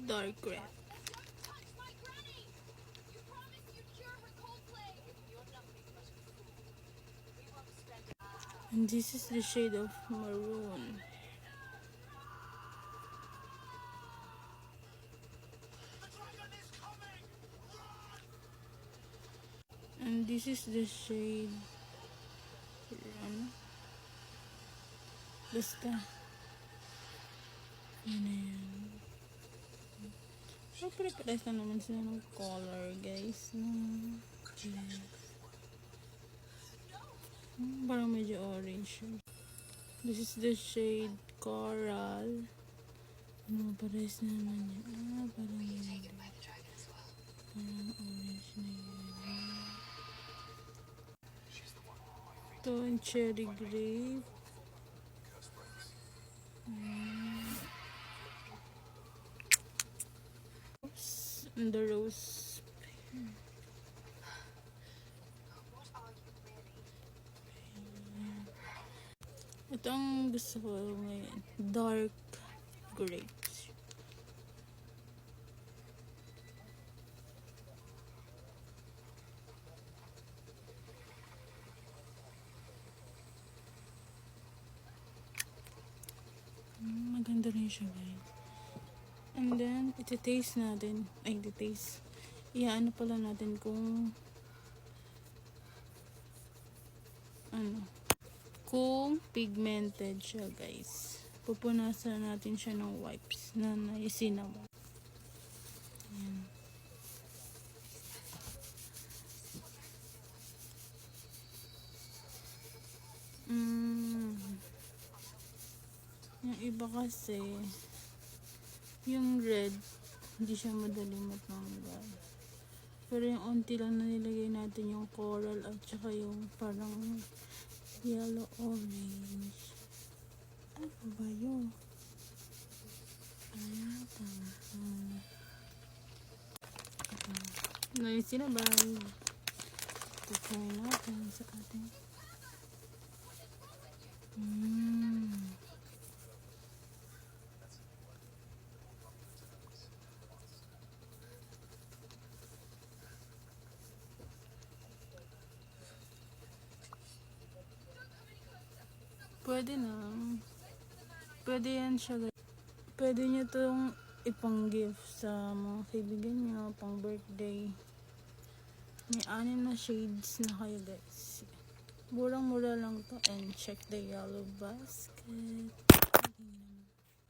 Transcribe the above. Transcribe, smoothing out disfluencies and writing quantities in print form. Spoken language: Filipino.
dark red. And this is the shade of maroon. And this is the shade basta yan na yan. So pare-pares na naman sila ng color guys no? Yes. Parang medyo orange. This is the shade coral. Pares na naman yan. Parang orange na yan. Ito yung cherry grape. And the rose. Ito ang gusto ko ngayon. Dark grapes. Maganda rin siya guys. And then, iti-taste natin. Ay, iti-taste. Ano pala natin kung kung pigmented siya guys. Pupunasan natin siya ng wipes na naisinawa. Ayan. Yung iba kasi yung red hindi siya madaling matanggal, pero yung unti lang na nilagay natin yung coral at saka yung parang yellow orange. Ano ba yun? Ngayon sinabay try natin sa ating pwede na. Pwede yan siya guys. Pwede nyo itong ipang gift sa mga kaibigan nyo, pang birthday. May 6 na shades na kayo guys. Murang-mura lang to. And check the yellow basket.